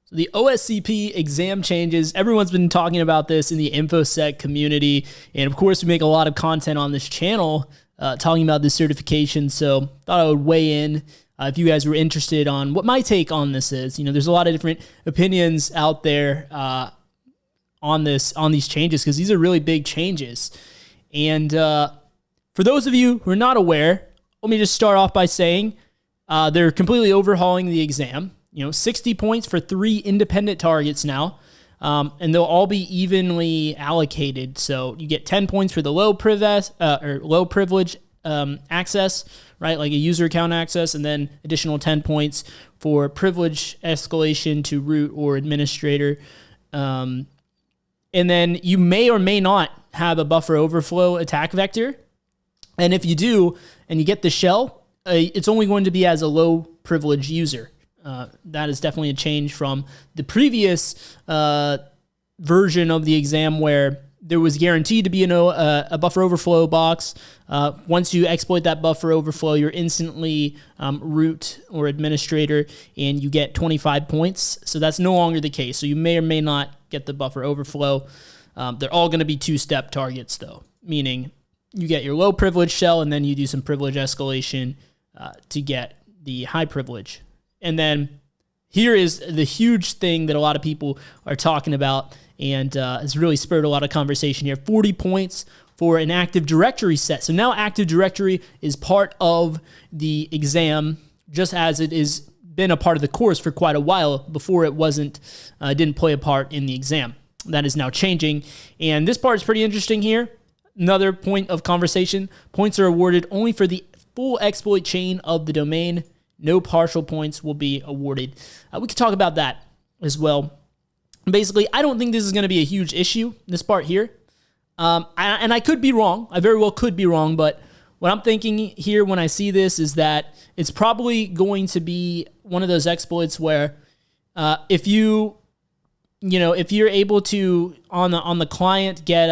So the OSCP exam changes, everyone's been talking about this in the InfoSec community. And of course, we make a lot of content on this channel talking about this certification. So thought I would weigh in if you guys were interested on what my take on this is. You know, there's a lot of different opinions out there on these changes, because these are really big changes. And for those of you who are not aware, let me just start off by saying they're completely overhauling the exam. 60 points for 3 independent targets now, and they'll all be evenly allocated. So you get 10 points for the low privilege access, right? Like a user account access, and then additional 10 points for privilege escalation to root or administrator. And then you may or may not have a buffer overflow attack vector. And if you do, and you get the shell, it's only going to be as a low privilege user. That is definitely a change from the previous version of the exam, where there was guaranteed to be a buffer overflow box. Once you exploit that buffer overflow, you're instantly root or administrator, and you get 25 points. So that's no longer the case. So you may or may not get the buffer overflow. They're all going to be 2-step targets, though, meaning you get your low privilege shell, and then you do some privilege escalation to get the high privilege. And then here is the huge thing that a lot of people are talking about, and has really spurred a lot of conversation here. 40 points for an Active Directory set. So now Active Directory is part of the exam, just as it has been a part of the course for quite a while. Before, it didn't play a part in the exam. That is now changing, and this part is pretty interesting here. Another point of conversation: points are awarded only for the full exploit chain of the domain. No partial points will be awarded. We could talk about that as well. Basically, I don't think this is going to be a huge issue, this part here. And I could be wrong. I very well could be wrong, but what I'm thinking here when I see this is that it's probably going to be one of those exploits where if you're able to on the client get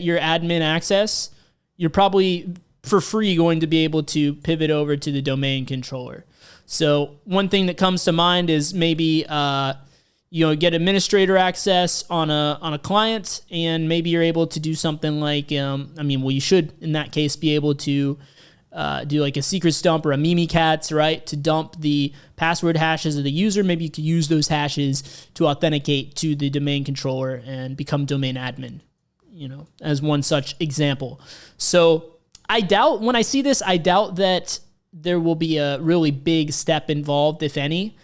your admin access, you're probably for free going to be able to pivot over to the domain controller. So one thing that comes to mind is maybe get administrator access on a client, and maybe you're able to do something like you should in that case be able to do like a secrets dump or a Mimikatz, right, to dump the password hashes of the user. Maybe you could use those hashes to authenticate to the domain controller and become domain admin, as one such example. So when I see this, I doubt that there will be a really big step involved, if any,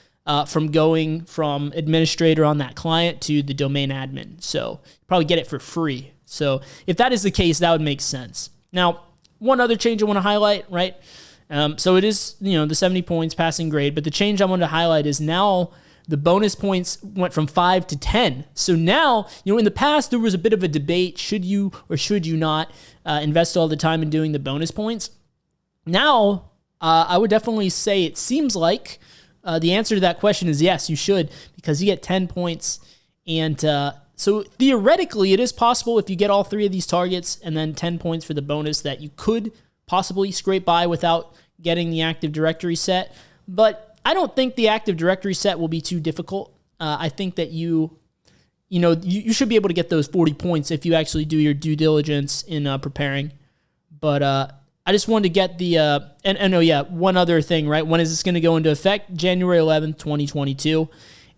from going from administrator on that client to the domain admin. So probably get it for free. So if that is the case, that would make sense. Now, one other change I want to highlight, right? So it is, the 70 points passing grade, but the change I want to highlight is now the bonus points went from 5 to 10. So now, in the past, there was a bit of a debate, should you or should you not invest all the time in doing the bonus points? Now, I would definitely say it seems like the answer to that question is yes, you should, because you get 10 points. And so theoretically, it is possible if you get all 3 of these targets and then 10 points for the bonus that you could possibly scrape by without getting the Active Directory set. But I don't think the Active Directory set will be too difficult. I think that you should be able to get those 40 points if you actually do your due diligence in preparing. But I just wanted to get the, one other thing, right? When is this going to go into effect? January 11th, 2022.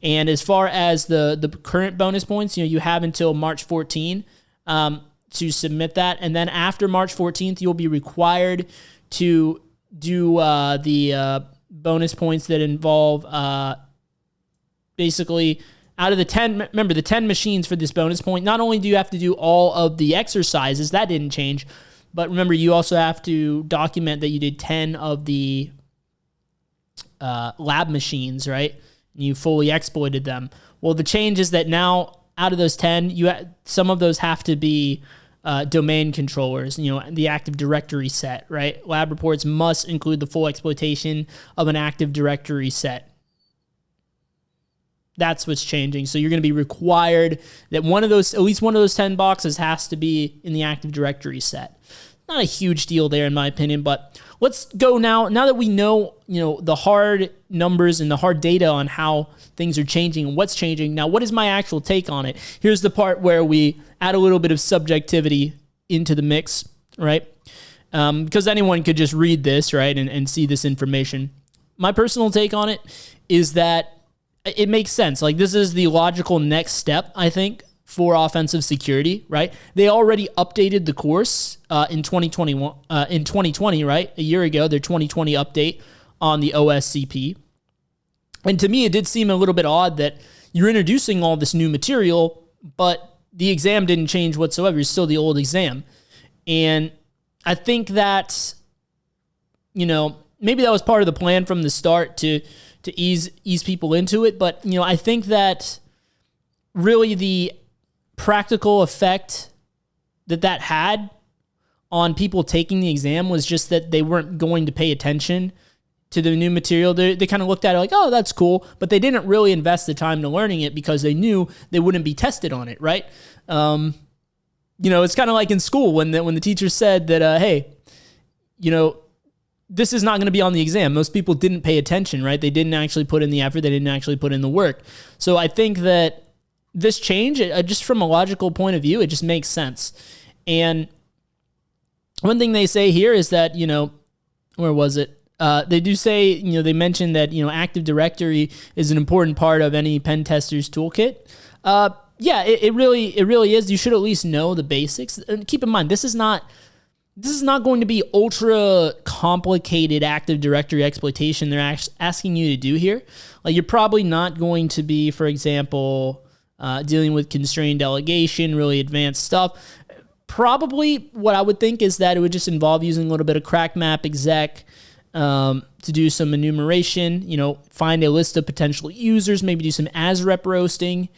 And as far as the current bonus points, you have until March 14 to submit that. And then after March 14th, you'll be required to do the bonus points that involve basically out of the 10, remember the 10 machines for this bonus point, not only do you have to do all of the exercises, that didn't change, but remember you also have to document that you did 10 of the lab machines, right? You fully exploited them. Well, the change is that now out of those 10, some of those have to be domain controllers, the Active Directory set, right? Lab reports must include the full exploitation of an Active Directory set. That's what's changing. So you're going to be required that at least one of those 10 boxes has to be in the Active Directory set. not a huge deal there in my opinion. But let's go now that we know, the hard numbers and the hard data on how things are changing and what's changing. Now, what is my actual take on it? Here's the part where we add a little bit of subjectivity into the mix, right? Because anyone could just read this, right, and see this information. My personal take on it is that it makes sense. Like, this is the logical next step, I think, for offensive security, right? They already updated the course in 2020, right? A year ago, their 2020 update on the OSCP. And to me, it did seem a little bit odd that you're introducing all this new material, but the exam didn't change whatsoever. It's still the old exam. And I think that, maybe that was part of the plan from the start to ease people into it. But, I think that really the practical effect that had on people taking the exam was just that they weren't going to pay attention to the new material. They kind of looked at it like, oh, that's cool, but they didn't really invest the time to learning it because they knew they wouldn't be tested on it, right? It's kind of like in school when the teacher said that, hey, this is not going to be on the exam. Most people didn't pay attention, right? They didn't actually put in the effort. They didn't actually put in the work. So I think that this change, just from a logical point of view, it just makes sense. And one thing they say here is that, where was it? They do say, they mentioned that, Active Directory is an important part of any pen tester's toolkit. Yeah, it really is. You should at least know the basics. And keep in mind, this is not going to be ultra complicated Active Directory exploitation they're asking you to do here. Like, you're probably not going to be, for example, dealing with constrained delegation, really advanced stuff. Probably what I would think is that it would just involve using a little bit of crack map exec to do some enumeration, find a list of potential users, maybe do some ASREP roasting,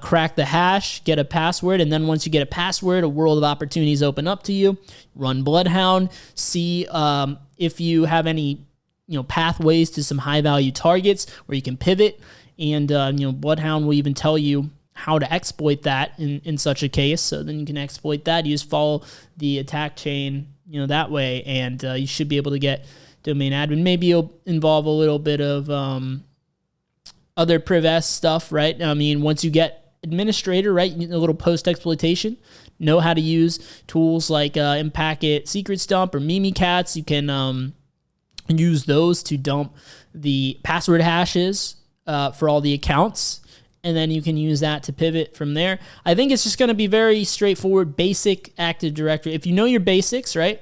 crack the hash, get a password, and then once you get a password, a world of opportunities open up to you. Run Bloodhound, see if you have any pathways to some high-value targets where you can pivot, and Bloodhound will even tell you how to exploit that in such a case. So then you can exploit that. You just follow the attack chain, that way, and you should be able to get domain admin. Maybe it'll involve a little bit of other PrivS stuff, right? I mean, once you get administrator, right, a little post-exploitation, know how to use tools like Impacket Secrets Dump or Mimikatz. You can use those to dump the password hashes for all the accounts, and then you can use that to pivot from there. I think it's just going to be very straightforward, basic Active Directory. If you know your basics, right?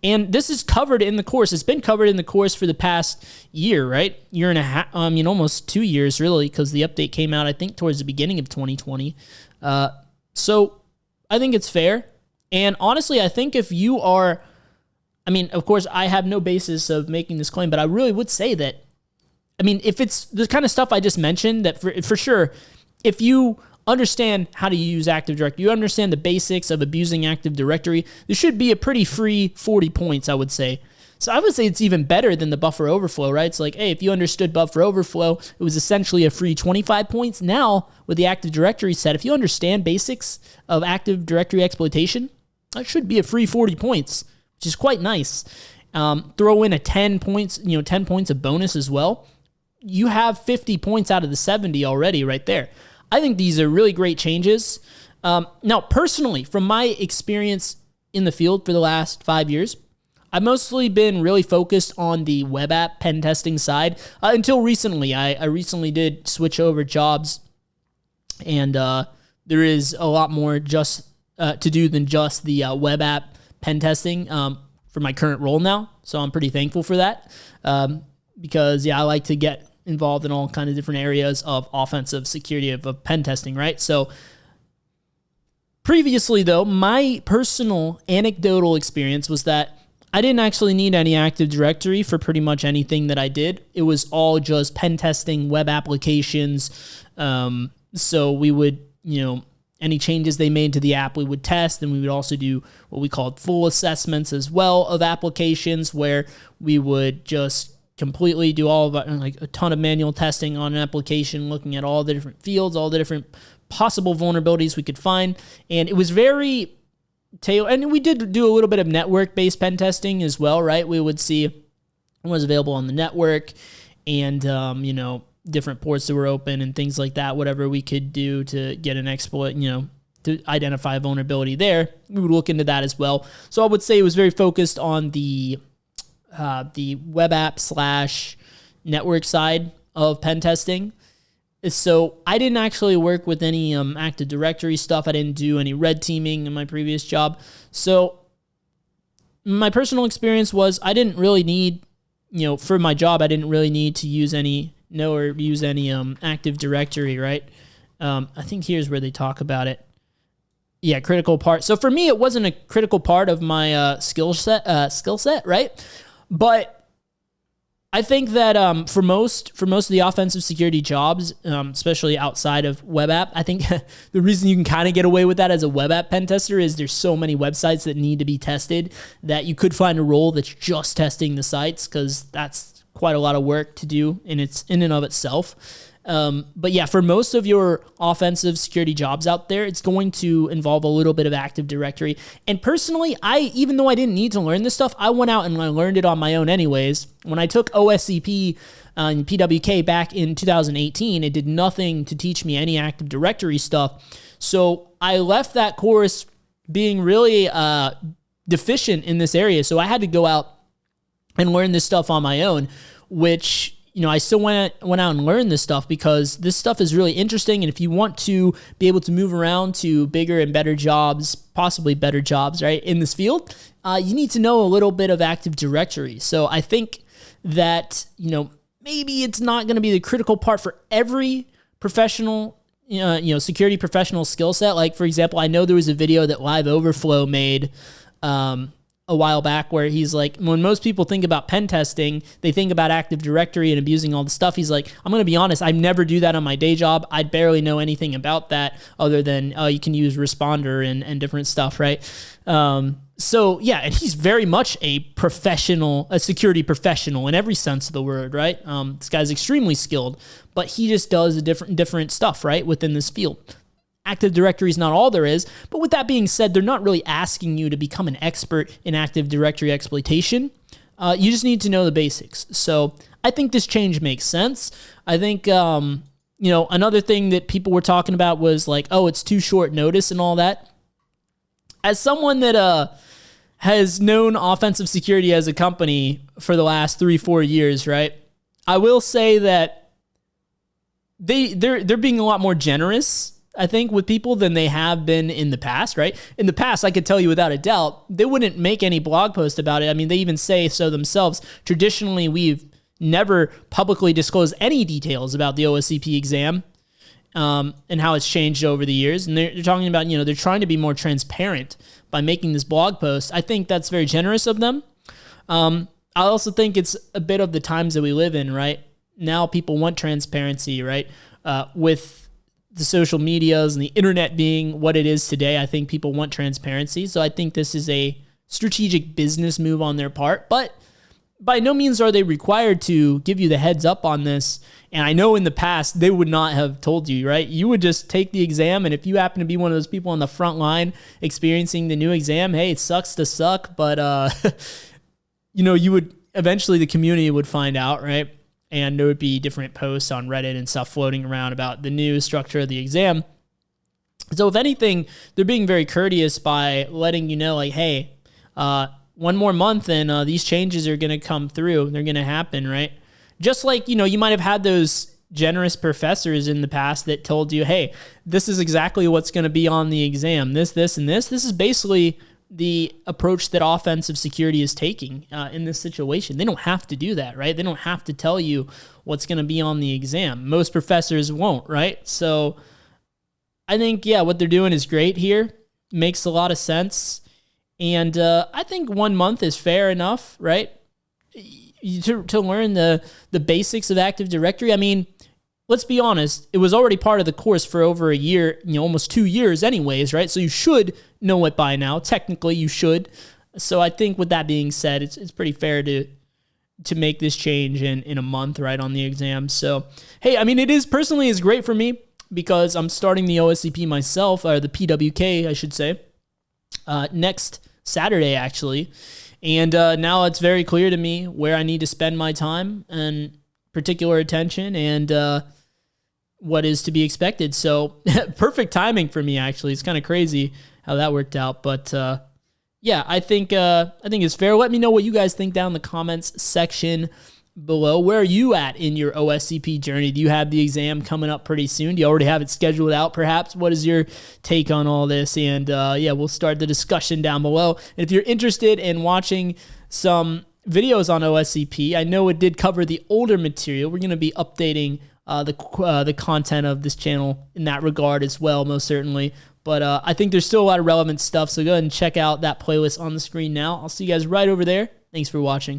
And this is covered in the course. It's been covered in the course for the past year, right? Year and a half, almost 2 years, really, because the update came out, I think, towards the beginning of 2020. So I think it's fair. And honestly, I think if you are, of course, I have no basis of making this claim, but I really would say that, if it's the kind of stuff I just mentioned, that for sure, if you understand how to use Active Directory, you understand the basics of abusing Active Directory, this should be a pretty free 40 points, I would say. So I would say it's even better than the buffer overflow, right? It's like, hey, if you understood buffer overflow, it was essentially a free 25 points. Now, with the Active Directory set, if you understand basics of Active Directory exploitation, that should be a free 40 points, which is quite nice. Throw in a 10 points, 10 points of bonus as well. You have 50 points out of the 70 already right there. I think these are really great changes. Now, personally, from my experience in the field for the last 5 years, I've mostly been really focused on the web app pen testing side until recently. I recently did switch over jobs, and there is a lot more just to do than just the web app pen testing for my current role now. So I'm pretty thankful for that because, I like to get involved in all kinds of different areas of offensive security of pen testing, right? So previously, though, my personal anecdotal experience was that I didn't actually need any Active Directory for pretty much anything that I did. It was all just pen testing web applications. So we would, any changes they made to the app, we would test, and we would also do what we called full assessments as well of applications, where we would just completely do all of like a ton of manual testing on an application, looking at all the different fields, all the different possible vulnerabilities we could find. And it was very and we did do a little bit of network-based pen testing as well, right? We would see what was available on the network and, different ports that were open and things like that, whatever we could do to get an exploit, to identify a vulnerability there. We would look into that as well. So I would say it was very focused on the web app / network side of pen testing. So I didn't actually work with any Active Directory stuff. I didn't do any red teaming in my previous job. So my personal experience was I didn't really need, for my job, I didn't really need to use any Active Directory, right? I think here's where they talk about it. Yeah, critical part. So for me, it wasn't a critical part of my skill set, right? But I think that for most of the offensive security jobs, especially outside of web app, I think the reason you can kind of get away with that as a web app pen tester is there's so many websites that need to be tested that you could find a role that's just testing the sites, because that's quite a lot of work to do in and of itself. But yeah, for most of your offensive security jobs out there, it's going to involve a little bit of Active Directory. And personally, even though I didn't need to learn this stuff, I went out and I learned it on my own anyways. When I took OSCP and PWK back in 2018, it did nothing to teach me any Active Directory stuff. So I left that course being really deficient in this area. So I had to go out and learn this stuff on my own, which I still went out and learned this stuff because this stuff is really interesting. And if you want to be able to move around to bigger and better jobs, possibly better jobs, right, in this field, you need to know a little bit of Active Directory. So I think that, maybe it's not going to be the critical part for every professional, security professional skill set. Like, for example, I know there was a video that Live Overflow made, a while back where he's like, when most people think about pen testing, they think about Active Directory and abusing all the stuff. He's like, I'm going to be honest, I never do that on my day job. I barely know anything about that other than you can use Responder and different stuff, right? So yeah, and he's very much a security professional in every sense of the word, right? This guy's extremely skilled, but he just does different stuff, right, within this field. Active Directory is not all there is, but with that being said, they're not really asking you to become an expert in Active Directory exploitation. You just need to know the basics. So I think this change makes sense. I think, another thing that people were talking about was like, oh, it's too short notice and all that. As someone that has known offensive security as a company for the last 3-4 years, right, I will say that they're being a lot more generous, I think, with people than they have been in the past, right? In the past, I could tell you without a doubt, they wouldn't make any blog post about it. I mean, they even say so themselves. Traditionally, we've never publicly disclosed any details about the OSCP exam and how it's changed over the years. And they're talking about, they're trying to be more transparent by making this blog post. I think that's very generous of them. I also think it's a bit of the times that we live in, right? Now people want transparency, right? With the social medias and the internet being what it is today, I think people want transparency. So I think this is a strategic business move on their part, but by no means are they required to give you the heads up on this. And I know in the past, they would not have told you, right? You would just take the exam, and if you happen to be one of those people on the front line experiencing the new exam, hey, it sucks to suck, but, you would, eventually the community would find out, right? And there would be different posts on Reddit and stuff floating around about the new structure of the exam. So if anything, they're being very courteous by letting you know, like, hey, one more month and these changes are going to come through. They're going to happen, right? Just like, you might have had those generous professors in the past that told you, hey, this is exactly what's going to be on the exam. This, and this. This is basically the approach that offensive security is taking in this situation. They don't have to do that, right? They don't have to tell you what's going to be on the exam. Most professors won't, right? So I think, what they're doing is great here. Makes a lot of sense. And I think 1 month is fair enough, right? To learn the basics of Active Directory. I mean, let's be honest, it was already part of the course for over a year, almost 2 years anyways, right? So you should know it by now. Technically, you should. So I think with that being said, it's pretty fair to make this change in a month, right, on the exam. So, hey, I mean, it is great for me because I'm starting the OSCP myself, or the PWK, I should say. next Saturday, actually. And now it's very clear to me where I need to spend my time and particular attention and what is to be expected. So perfect timing for me, actually. It's kind of crazy how that worked out. But yeah, I think it's fair. Let me know what you guys think down in the comments section below. Where are you at in your OSCP journey? Do you have the exam coming up pretty soon? Do you already have it scheduled out perhaps? What is your take on all this? And yeah, we'll start the discussion down below. And if you're interested in watching some videos on OSCP, I know it did cover the older material. We're going to be updating the content of this channel in that regard as well, most certainly. But I think there's still a lot of relevant stuff, so go ahead and check out that playlist on the screen now. I'll see you guys right over there. Thanks for watching.